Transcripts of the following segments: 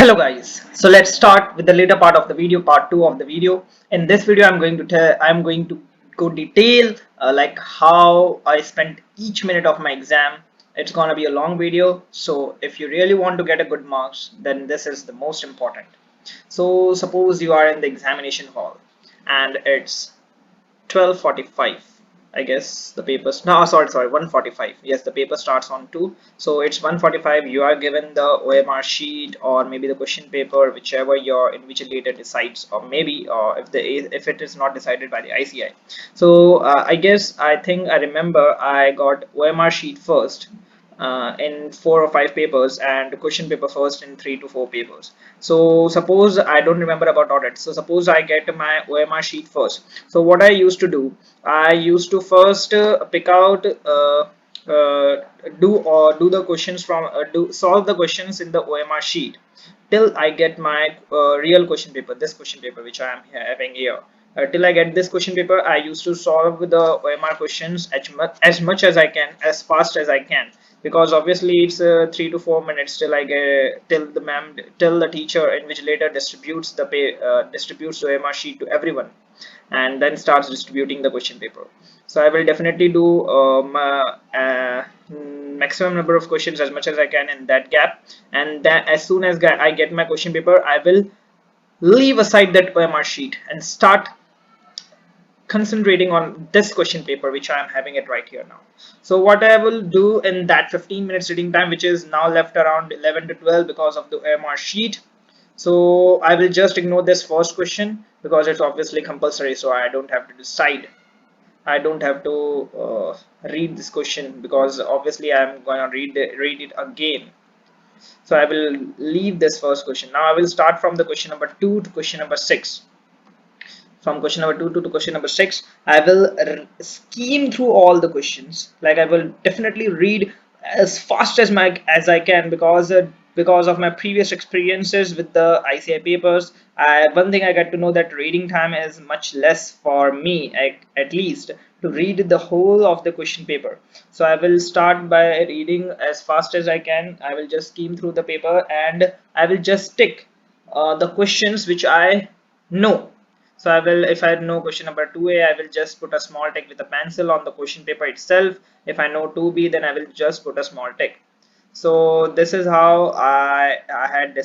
Hello guys, so let's start with the later part of the video, part 2 of the video. In this video I'm going to go detail like how I spent each minute of my exam. It's gonna be a long video, so if you really want to get a good marks, then this is the most important. So suppose you are in the examination hall and it's 12:45. I guess the papers, no, sorry, 1:45. Yes, the paper starts on 2, so it's 1:45. You are given the OMR sheet or maybe the question paper, whichever your invigilator decides, or maybe if it is not decided by the ICI. So I remember I got OMR sheet first in 4 or 5 papers, and question paper first in 3 to 4 papers. So suppose I don't remember about audit, so suppose I get my OMR sheet first. So what I used to do, I used to first pick out do the questions from do solve the questions in the OMR sheet till I get my real question paper, this question paper which I am having here. Till I get this question paper, I used to solve the OMR questions as much as I can, as fast as I can, because obviously it's 3 to 4 minutes till I get till the teacher invigilator distributes distributes the OMR sheet to everyone, and then starts distributing the question paper. So I will definitely do maximum number of questions as much as I can in that gap, and then as soon as I get my question paper, I will leave aside that OMR sheet and start concentrating on this question paper which I am having it right here now. So what I will do in that 15 minutes reading time, which is now left around 11 to 12 because of the OMR sheet, so I will just ignore this first question because it's obviously compulsory, so I don't have to decide. I don't have to read this question because obviously I'm going to read it again. So I will leave this first question. Now I will start from the question number 2 to question number 6. From question number 2 to question number 6, I will skim through all the questions. Like I will definitely read as fast as I can, because of my previous experiences with the ICI papers. One thing I got to know, that reading time is much less for me, at least, to read the whole of the question paper. So I will start by reading as fast as I can. I will just skim through the paper and I will just tick the questions which I know. So I will, if I know question number 2A, I will just put a small tick with a pencil on the question paper itself. If I know 2B, then I will just put a small tick. So this is how I had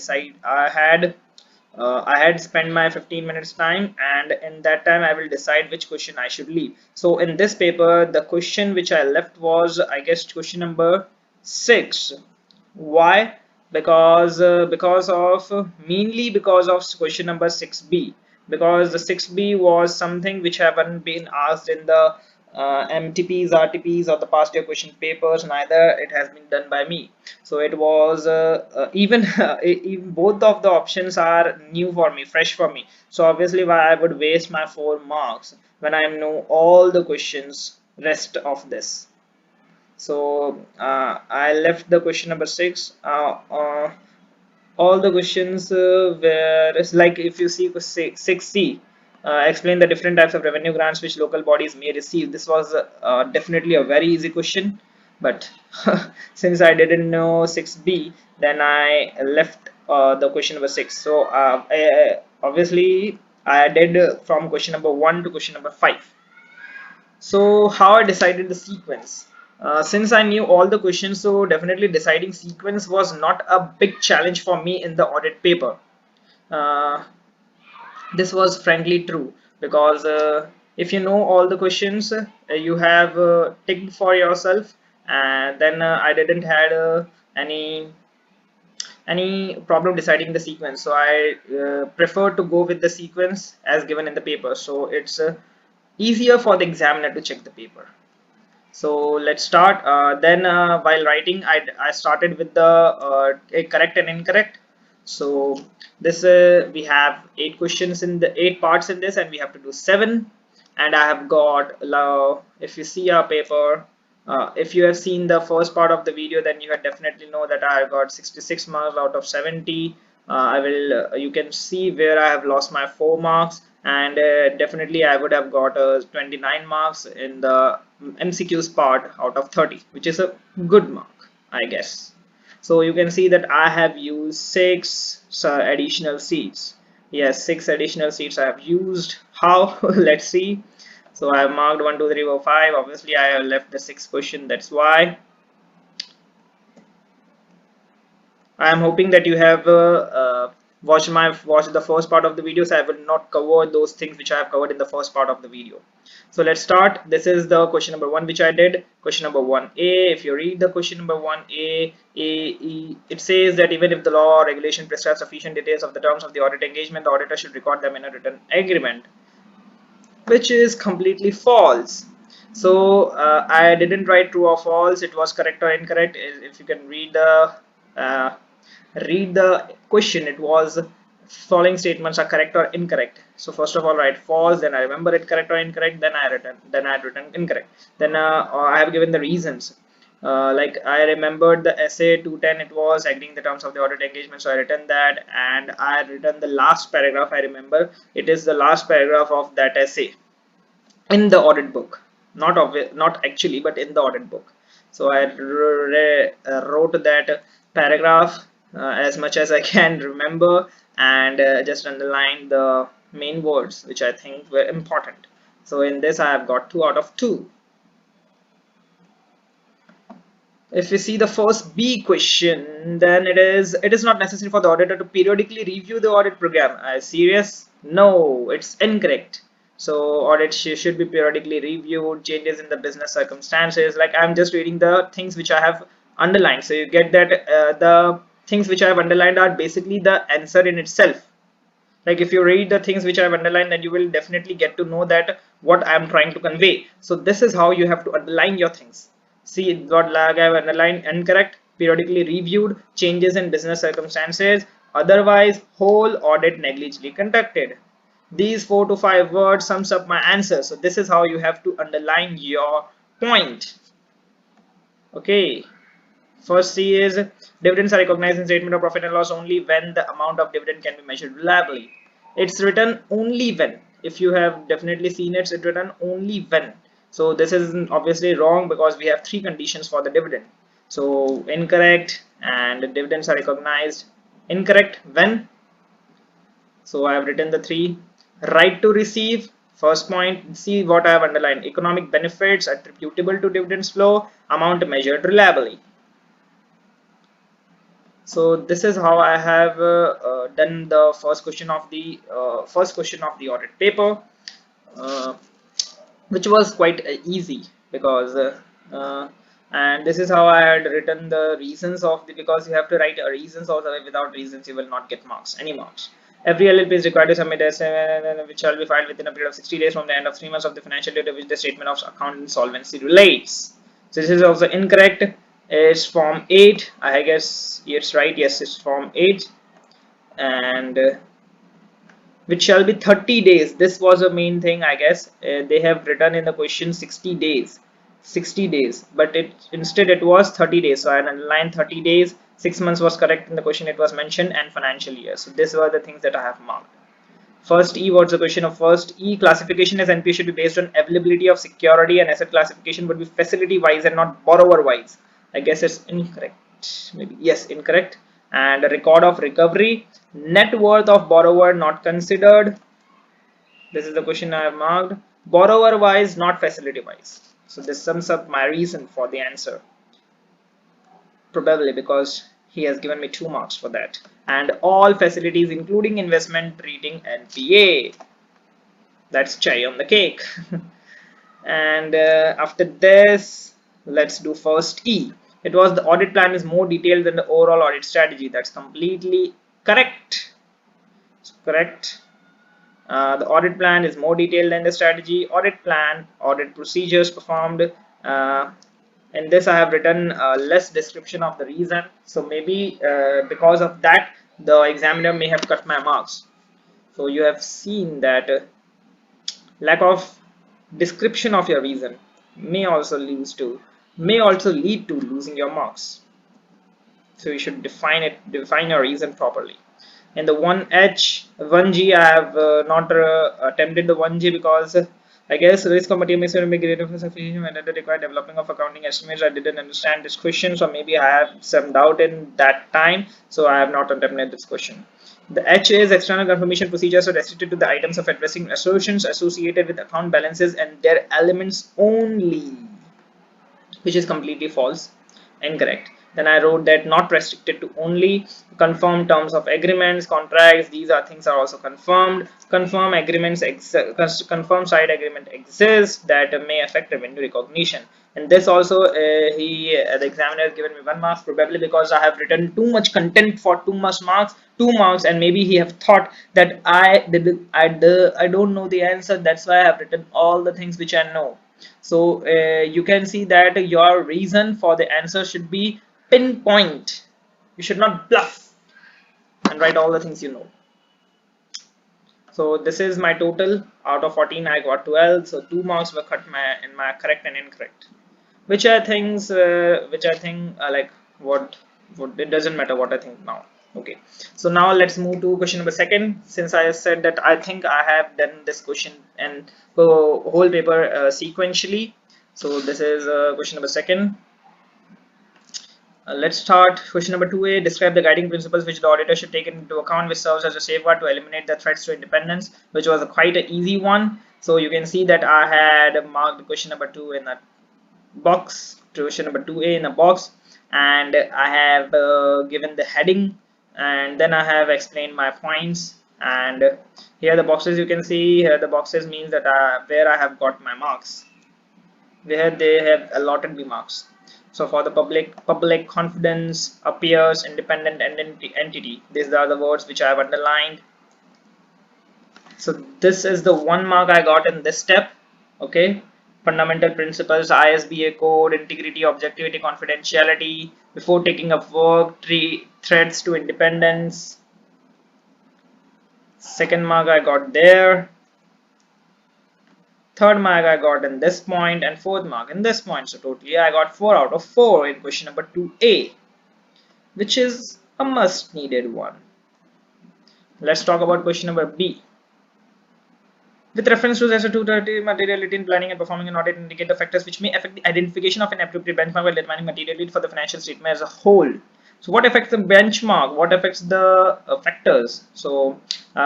spent my 15 minutes time, and in that time I will decide which question I should leave. So in this paper, the question which I left was, I guess, question number 6. Why? Because of mainly because of question number 6B, because the 6B was something which haven't been asked in the MTPs, RTPs, or the past year question papers. Neither it has been done by me. So it was even even both of the options are new for me, fresh for me. So obviously, why I would waste my 4 marks when I know all the questions rest of this. So I left the question number 6. All the questions were like, if you see 6C, explain the different types of revenue grants which local bodies may receive. This was definitely a very easy question, but since I didn't know 6B, then I left the question number 6. So obviously I did from question number 1 to question number 5. So how I decided the sequence? Since I knew all the questions, so definitely deciding sequence was not a big challenge for me in the audit paper. Uh, this was frankly true, because if you know all the questions, you have ticked for yourself, and then I didn't had any problem deciding the sequence. So I prefer to go with the sequence as given in the paper, so it's easier for the examiner to check the paper. So let's start. Then while writing, I started with the correct and incorrect. So this we have 8 questions in the 8 parts in this, and we have to do 7. And I have got, if you see our paper, if you have seen the first part of the video, then you have definitely know that I have got 66 marks out of 70. I will you can see where I have lost my 4 marks, and definitely I would have got 29 marks in the MCQs part out of 30, which is a good mark, I guess. So you can see that I have used 6, additional seats. Yes, 6 additional seats I have used. How? Let's see. So I have marked 1 2 3 4 5. Obviously I have left the 6th question, that's why. I am hoping that you have watched the first part of the video, so I will not cover those things which I have covered in the first part of the video. So let's start. This is the question number 1 which I did. Question number 1A. If you read the question number 1A, it says that even if the law or regulation prescribes sufficient details of the terms of the audit engagement, the auditor should record them in a written agreement, which is completely false. So I didn't write true or false. It was correct or incorrect. If you can uh, read the question, it was following statements are correct or incorrect. So first of all, write false, then I remember it correct or incorrect, then I had written incorrect. Then I have given the reasons. Like I remembered the essay 210, it was agreeing the terms of the audit engagement, so I written that, and I had written the last paragraph. I remember it is the last paragraph of that essay in the audit book, not actually, but in the audit book. So I wrote that paragraph as much as I can remember, and just underlined the main words which I think were important. So in this I have got 2 out of 2. If we see the first B question, then it is not necessary for the auditor to periodically review the audit program. Serious? No, it's incorrect. So audit should be periodically reviewed. Changes in the business circumstances. Like I'm just reading the things which I have underlined. So you get that the things which I have underlined are basically the answer in itself. Like if you read the things which I have underlined, then you will definitely get to know that what I am trying to convey. So this is how you have to underline your things. See what lag I have underlined: incorrect, periodically reviewed, changes in business circumstances, otherwise whole audit negligently conducted. These 4 to 5 words sums up my answer. So this is how you have to underline your point. Okay. First C is dividends are recognized in statement of profit and loss only when the amount of dividend can be measured reliably. It's written only when. If you have definitely seen it, it's written only when. So this is obviously wrong because we have 3 conditions for the dividend. So incorrect, and dividends are recognized incorrect when. So I have written the 3. Right to receive. First point, see what I have underlined: economic benefits attributable to dividends flow, amount measured reliably. So this is how I have done the first question of the audit paper, uh, which was quite easy because and this is how I had written the reasons of the, because you have to write reasons also. Without reasons you will not get any marks. Every LLP is required to submit which shall be filed within a period of 60 days from the end of 3 months of the financial year to which the statement of account insolvency relates. So this is also incorrect. It's form 8. I guess it's right. Yes, it's form 8, and which shall be 30 days. This was a main thing, I guess. They have written in the question 60 days. 60 days, but instead it was 30 days. So I underlined 30 days. 6 months was correct in the question, it was mentioned, and financial year. So these were the things that I have marked. First E, what's the question of first E? Classification as NPA should be based on availability of security, and asset classification would be facility wise and not borrower wise. I guess it's incorrect. Maybe yes, incorrect. And a record of recovery, net worth of borrower not considered. This is the question I have marked. Borrower wise, not facility wise. So this sums up my reason for the answer. Probably because he has given me 2 marks for that. And all facilities including investment treating NPA. That's chai on the cake. And after this, let's do first E. It was the audit plan is more detailed than the overall audit strategy. That's completely correct. It's correct. The audit plan is more detailed than the strategy. Audit plan, audit procedures performed. In this I have written less description of the reason. So maybe because of that, the examiner may have cut my marks. So you have seen that lack of description of your reason may also lead to losing your marks. So you should define your reason properly. In the 1H 1G, I have not attempted the 1G because I guess risk committee may be greater for sufficient when the required developing of accounting estimates. I didn't understand this question, so maybe I have some doubt in that time, so I have not attempted this question. The H is external confirmation procedures are restricted to the items of addressing assertions associated with account balances and their elements only, which is completely false, incorrect. Then I wrote that not restricted to only, confirmed terms of agreements, contracts, these are things are also confirmed. Confirm agreements, confirm side agreement exists that may affect revenue recognition. And this also, the examiner has given me 1 mark, probably because I have written too much content for 2 marks, 2 marks, and maybe he have thought that I don't know the answer. That's why I have written all the things which I know. So you can see that your reason for the answer should be pinpoint. You should not bluff and write all the things you know. So this is my total. Out of 14 I got 12, so 2 marks were cut in my correct and incorrect, which I think like what it doesn't matter what I think now. Okay, so now let's move to question number second. Since I said that I think I have done this question and the whole paper sequentially, so this is question number second. Let's start question number 2a. Describe the guiding principles which the auditor should take into account, which serves as a safeguard to eliminate the threats to independence, which was quite an easy one. So you can see that I had marked question number 2 in a box, question number 2a in a box, and I have given the heading, and then I have explained my points. And here the boxes, you can see here the boxes means that where I have got my marks, where they have allotted me marks. So for the public confidence, appears, independent entity, these are the words which I have underlined. So this is the 1 mark I got in this step. Okay, fundamental principles, ISBA code, integrity, objectivity, confidentiality, before taking up work, threats to independence. 2nd mark I got there. 3rd mark I got in this point, and 4th mark in this point. So totally I got 4 out of 4 in question number 2a, which is a must needed one. Let's talk about question number b. With reference to Section 230, materiality in planning and performing an audit indicate the factors which may affect the identification of an appropriate benchmark while determining materiality for the financial statement as a whole. So what affects the benchmark? What affects the factors? So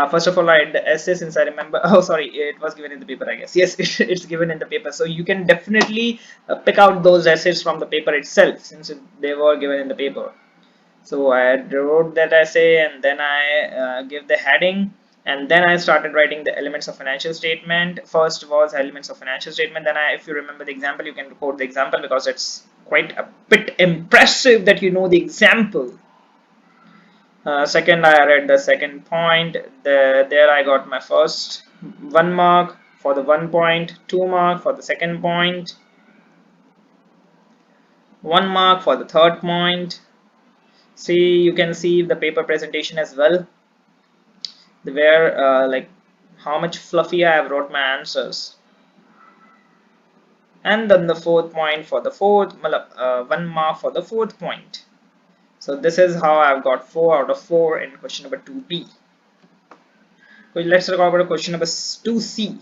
first of all, I had the essay, since I remember. Oh, sorry, it was given in the paper, I guess. Yes, it's given in the paper. So you can definitely pick out those essays from the paper itself, since they were given in the paper. So I wrote that essay, and then I give the heading, and then I started writing the elements of financial statement. First was elements of financial statement. Then if you remember the example, you can record the example because it's quite a bit impressive that you know the example. Second, I read the second point. There I got my first 1 mark for the 1 point, 2 mark for the second point, 1 mark for the third point. See, you can see the paper presentation as well, where like how much fluffy I have wrote my answers. And then the fourth point for the 1 mark for the 4th point. So this is how I've got 4 out of 4 in question number 2b. So let's talk about question number 2c.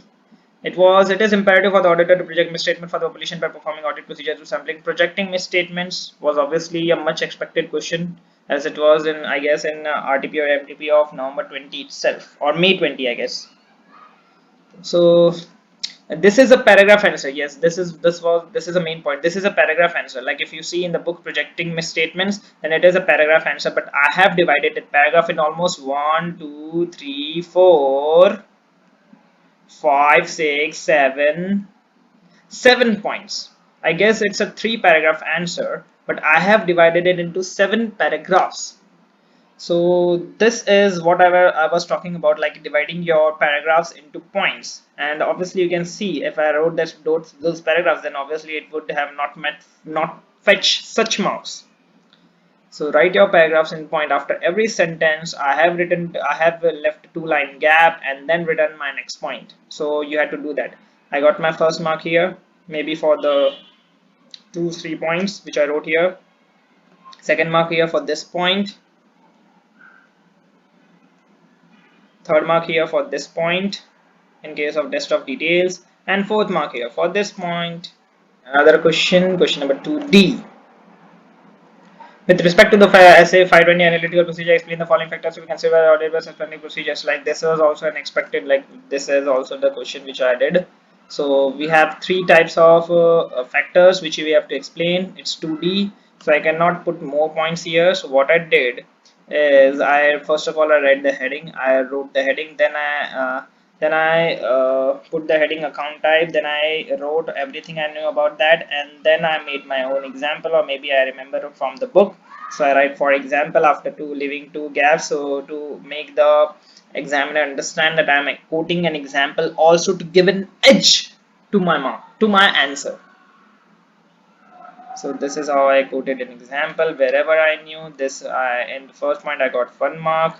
It is imperative for the auditor to project misstatement for the population by performing audit procedure through sampling. Projecting misstatements was obviously a much expected question, as it was in, I guess, in RTP or MTP of November 20 itself, or May 20, I guess. So this is a paragraph answer. Yes, this is a main point. This is a paragraph answer. Like if you see in the book projecting misstatements, then it is a paragraph answer. But I have divided the paragraph in almost 1, 2, 3, 4, 5, 6, 7 points. I guess it's a 3-paragraph answer, but I have divided it into 7 paragraphs. So this is whatever I was talking about, like dividing your paragraphs into points. And obviously you can see if I wrote those paragraphs, then obviously it would have not fetch such marks. So write your paragraphs in point. After every sentence I have left 2-line gap and then written my next point. So you had to do that. I got my first mark here, maybe for the 2-3 points which I wrote here. Second mark here for this point. Third mark here for this point in case of test of details, and 4th mark here for this point. Another question number 2d. With respect to the essay 520 analytical procedure, explain the following factors to be considered by audit by suspending procedures. Like this was also an expected, like this is also the question which I did. So we have three types of factors which we have to explain. It's 2D, so I cannot put more points here. So what I did is I first of all I read the heading, I wrote the heading, then I put the heading account type, then I wrote everything I knew about that, and then I made my own example, or maybe I remember it from the book. So I write for example after leaving two gaps, so to make the examiner understand that I am quoting an example, also to give an edge to my mark, to my answer. So this is how I quoted an example wherever I knew this. In the first point I got 1 mark,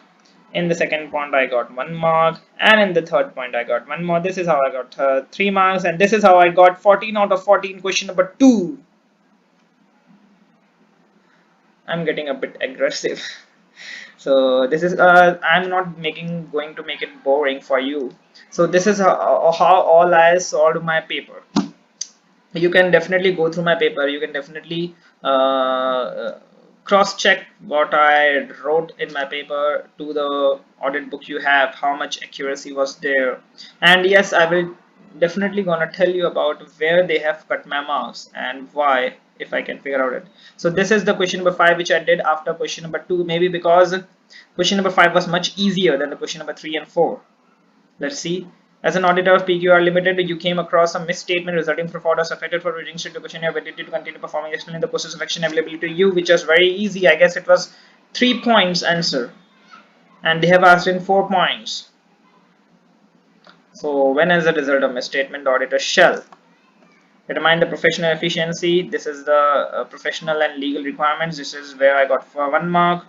in the second point I got 1 mark, and in the third point I got 1 more. This is how I got 3 marks, and this is how I got 14 out of 14. Question number 2. I'm getting a bit aggressive. So this is I'm not going to make it boring for you. So this is how all I solved my paper. You can definitely go through my paper, you can definitely cross check what I wrote in my paper to the audit book you have, how much accuracy was there. And yes, I will definitely gonna tell you about where they have cut my marks and why, if I can figure out it. So this is the question number 5 which I did after question number 2, maybe because question number 5 was much easier than the question number 3 and 4. Let's see. As an auditor of PQR Limited, you came across a misstatement resulting from fraud or affected for reading to question your ability to continue performing. Explain the process of action available to you, which was very easy. I guess it was 3 points answer, and they have asked in 4 points. So when as a result of misstatement, the auditor shall determine the professional efficiency. This is the professional and legal requirements. This is where I got for 1 mark.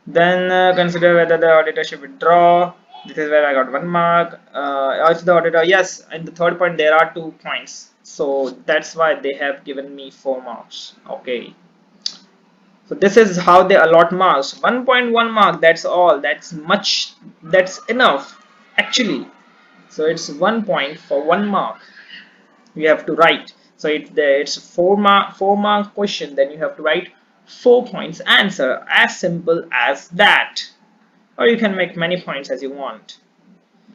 Then consider whether the auditor should withdraw. This is where I got 1 mark. Also the auditor, yes, in the third point there are 2 points. So that's why they have given me 4 marks. Okay. So this is how they allot marks. 1.1 mark, that's all. That's much, that's enough actually. So it's 1 point for 1 mark. You have to write. So it's 4 mark question, then you have to write 4 points answer, as simple as that. Or you can make many points as you want.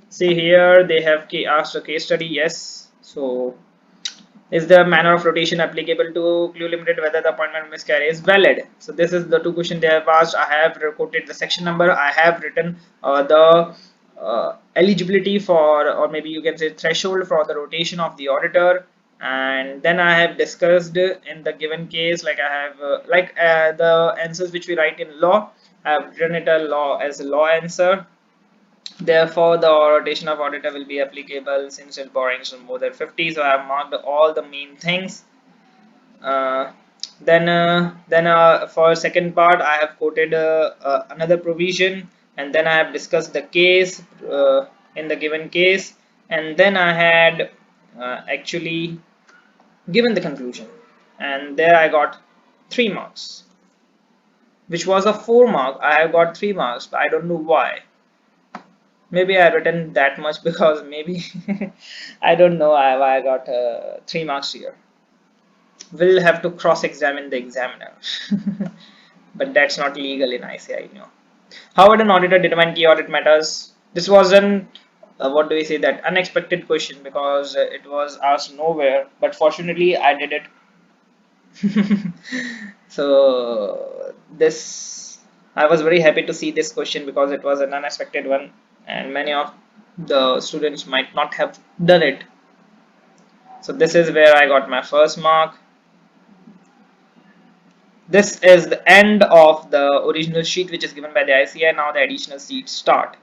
See here they have asked a case study. Yes, so is the manner of rotation applicable to Clue Limited, whether the appointment miscarry is valid? So this is the 2 questions they have asked. I have quoted the section number, I have written the eligibility for, or maybe you can say threshold for the rotation of the auditor, and then I have discussed in the given case, like I have the answers which we write in law, I have written it a law as a law answer. Therefore, the rotation of auditor will be applicable since it borrowings are more than 50. So I have marked all the main things. Uh, then for second part, I have quoted another provision, and then I have discussed the case in the given case, and then I had actually given the conclusion, and there I got 3 marks, which was a 4 mark. I have got 3 marks, but I don't know why. Maybe I written that much because maybe I don't know why I got 3 marks here. We'll have to cross-examine the examiner. But that's not legal in ICI, you know. How would an auditor determine key audit matters? This was an what do we say, that unexpected question, because it was asked nowhere, but fortunately I did it. So this, I was very happy to see this question because it was an unexpected one, and many of the students might not have done it. So this is where I got my first mark. This is the end of the original sheet which is given by the ICI. Now the additional sheets start.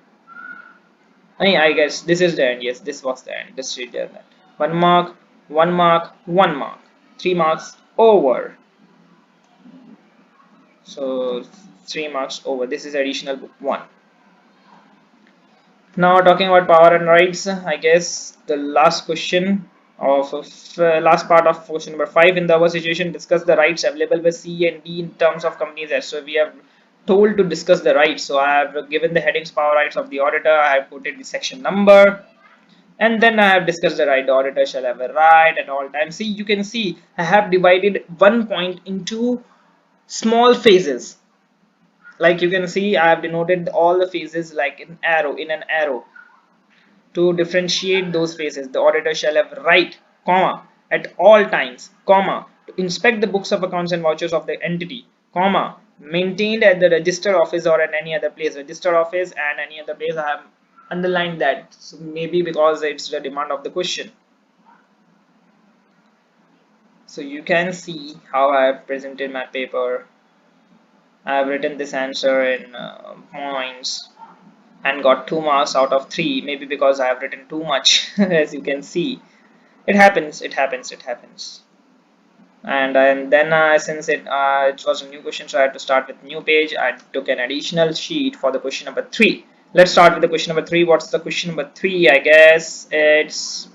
I guess this is the end. Yes, this was the end. This sheet there. 1 mark, 1 mark, 1 mark. 3 marks over. So 3 marks over. This is additional 1. Now talking about power and rights, I guess the last question of last part of question number 5 in the our situation, discuss the rights available by C and D in terms of companies S. So we have told to discuss the rights. So I have given the headings power rights of the auditor. I have quoted the section number, and then I have discussed the right. The auditor shall have a right at all times. See, you can see I have divided 1 point into small phases. Like you can see, I have denoted all the phases like in an arrow. To differentiate those phases, the auditor shall have right, comma, at all times, comma, to inspect the books of accounts and vouchers of the entity, comma, maintained at the register office or at any other place. Register office and any other place, I have underlined that, so maybe because it's the demand of the question. So you can see how I have presented my paper. I have written this answer in points and got 2 marks out of 3, maybe because I have written too much. As you can see, it happens, it happens, it happens. And then since it was a new question, so I had to start with new page. I took an additional sheet for the question number 3. Let's start with the question number 3. What's the question number 3? I guess it's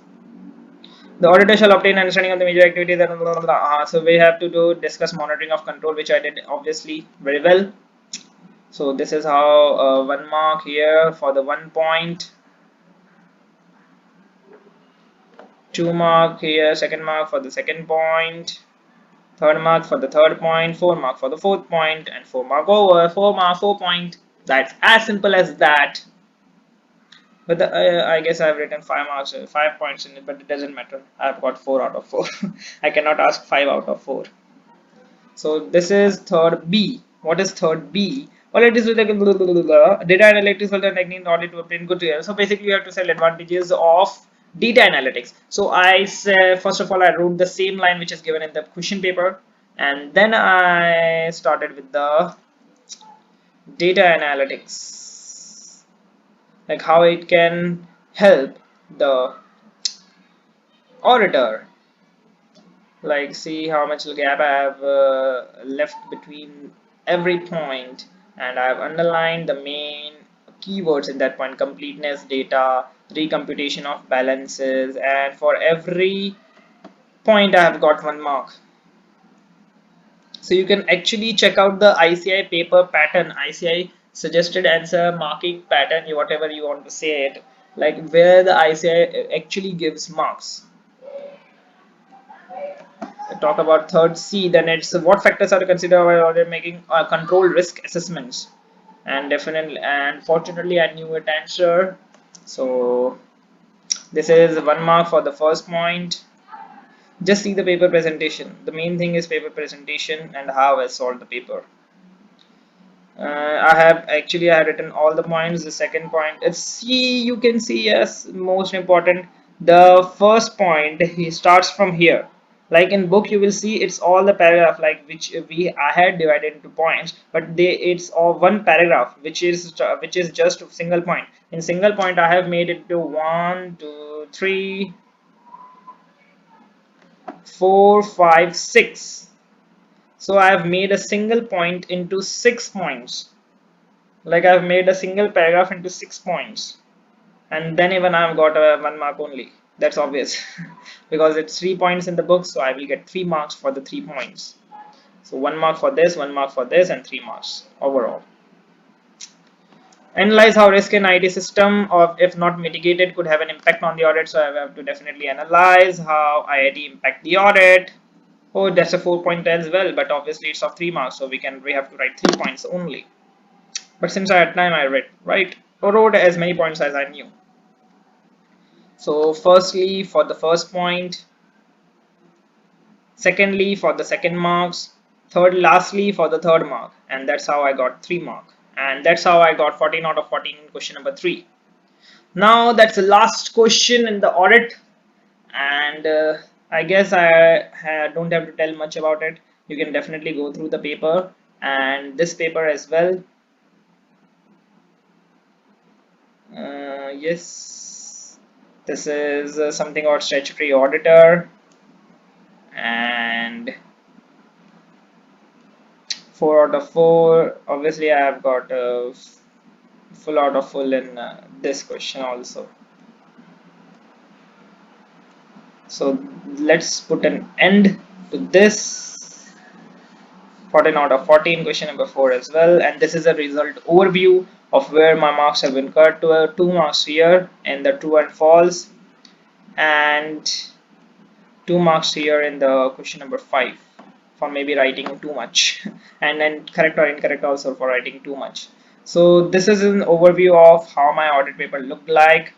the auditor shall obtain understanding of the major activity that so we have to do discuss monitoring of control, which I did obviously very well. So this is how 1 mark here for the 1 point, 2 mark here, second mark for the second point, third mark for the third point, 4 mark for the fourth point, and 4 mark over, 4 mark, 4 point. That's as simple as that. But I guess I've written 5 marks, 5 points in it, but it doesn't matter. I've got 4 out of 4. I cannot ask 5 out of 4. So this is third B. What is third B? Well, it is with like data analytics or the technique in order to obtain good results. So basically, you have to sell advantages of data analytics. So I say, first of all, I wrote the same line which is given in the question paper, and then I started with the data analytics, like how it can help the auditor. Like see how much gap I have left between every point, and I have underlined the main keywords in that point: completeness, data, recomputation of balances, and for every point I have got 1 mark. So you can actually check out the ICI paper pattern, ICI suggested answer marking pattern, whatever you want to say it, like where the ICI actually gives marks. Talk about third C, then it's what factors are to consider while they're making control risk assessments. And definitely, and fortunately I knew it answer. So this is 1 mark for the first point. Just see the paper presentation. The main thing is paper presentation and how I solved the paper. I have written all the points. The second point, it's C, you can see, yes, most important. The first point, he starts from here. Like in book, you will see it's all the paragraph like which I had divided into points, but it's all one paragraph, which is just a single point. In single point, I have made it to 1, 2, 3, 4, 5, 6. So I have made a single point into 6 points. Like I've made a single paragraph into 6 points, and then even I've got a 1 mark only. That's obvious because it's 3 points in the book, so I will get 3 marks for the 3 points. So 1 mark for this, 1 mark for this, and 3 marks overall. Analyze how risk in IT system, or if not mitigated, could have an impact on the audit. So I have to definitely analyze how IIT impact the audit. Oh, that's a 4 point as well, but obviously it's of 3 marks, so we have to write 3 points only. But since I had time, I wrote as many points as I knew. So firstly for the first point, secondly for the second marks, lastly for the third mark, and that's how I got 3 mark, and that's how I got 14 out of 14 in question number 3. Now that's the last question in the audit, and I guess I don't have to tell much about it. You can definitely go through the paper and this paper as well. Yes, this is something about statutory auditor, and 4 out of 4. Obviously I have got a full out of full in this question also. So let's put an end to this. 14 out of 14, question number 4 as well, and this is a result overview of where my marks have been cut to 2 marks here in the true and false, and 2 marks here in the question number 5 for maybe writing too much and then correct or incorrect also for writing too much. So this is an overview of how my audit paper looked like,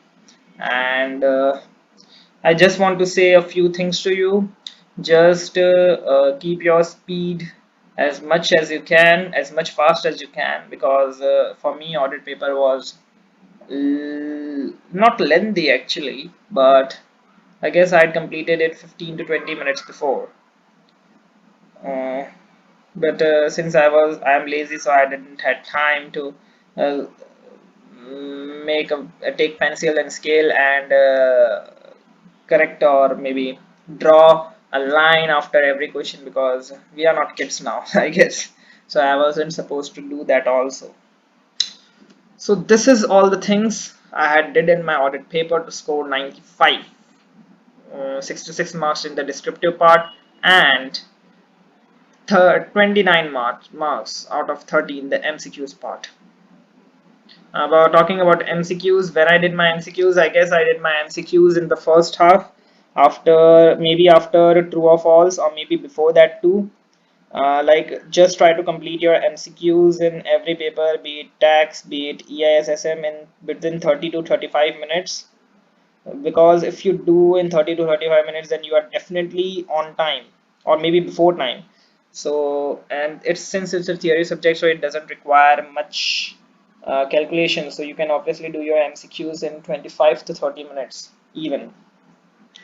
and I just want to say a few things to you. Just keep your speed as much as you can, as much fast as you can, because for me audit paper was not lengthy actually, but I guess I had completed it 15 to 20 minutes before. Uh, but since I am lazy, so I didn't had time to uh, make a take pencil and scale and correct or maybe draw a line after every question, because we are not kids now I guess. So I wasn't supposed to do that also. So this is all the things I had did in my audit paper to score 95, 66 marks in the descriptive part, and 29 marks out of 30 in the MCQs part. About talking about MCQs, when I did my MCQs, I guess I did my MCQs in the first half, after maybe after true or false, or maybe before that too. Like just try to complete your MCQs in every paper, be it tax, be it EISSM, in within 30 to 35 minutes. Because if you do in 30 to 35 minutes, then you are definitely on time or maybe before time. So, and it's since it's a theory subject, so it doesn't require much calculation, so you can obviously do your MCQs in 25 to 30 minutes even.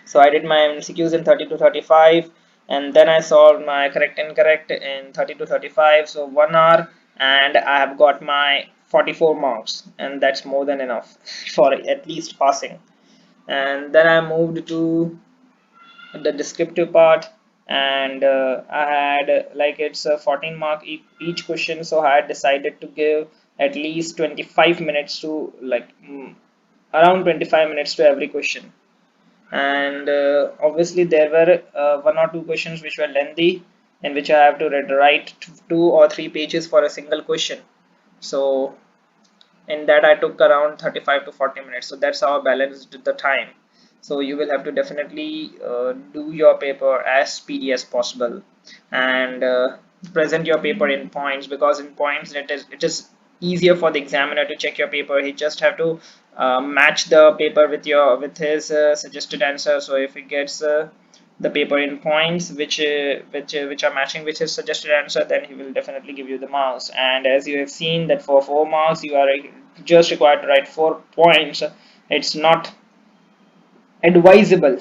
So I did my MCQs in 30 to 35, and then I solved my correct incorrect in 30 to 35, so 1 hour, and I have got my 44 marks, and that's more than enough for at least passing. And then I moved to the descriptive part, and I had like it's a 14 mark each question, so I had decided to give at least 25 minutes to like around 25 minutes to every question. And obviously there were 1 or 2 questions which were lengthy, in which I have to write 2 or 3 pages for a single question. So in that I took around 35 to 40 minutes, so that's how I balanced the time. So you will have to definitely do your paper as speedy as possible, and present your paper in points, because in points it is easier for the examiner to check your paper. He just have to match the paper with his suggested answer. So if he gets the paper in points which are matching with his suggested answer, then he will definitely give you the marks. And as you have seen that for 4 marks you are just required to write 4 points. It's not advisable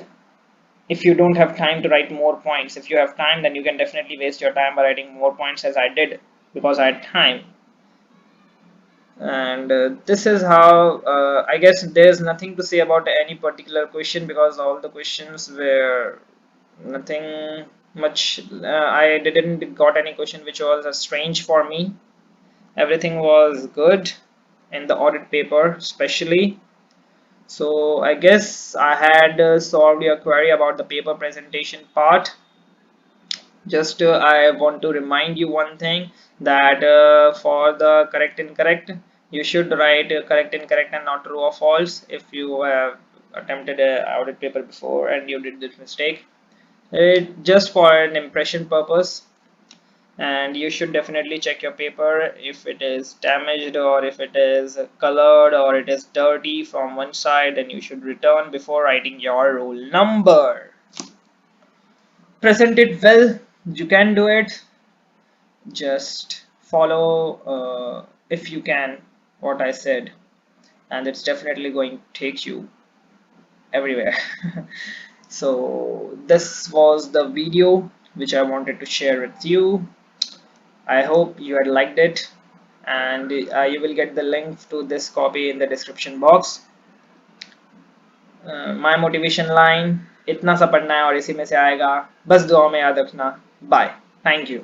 if you don't have time to write more points. If you have time, then you can definitely waste your time by writing more points, as I did, because I had time. And this is how I guess there's nothing to say about any particular question, because all the questions were nothing much. I didn't got any question which was strange for me. Everything was good in the audit paper especially. So I guess I had solved your query about the paper presentation part. Just I want to remind you one thing, that for the correct incorrect, you should write correct incorrect and not true or false. If you have attempted a audit paper before and you did this mistake, it just for an impression purpose. And you should definitely check your paper. If it is damaged, or if it is colored, or it is dirty from one side, then you should return before writing your roll number. Present it well, you can do it. Just follow if you can what I said, and it's definitely going to take you everywhere. So this was the video which I wanted to share with you. I hope you had liked it, and you will get the link to this copy in the description box. My motivation line, इतना सा पढ़ना है और इसी में से आएगा, बस दुआ में याद रखना. Bye. Thank you.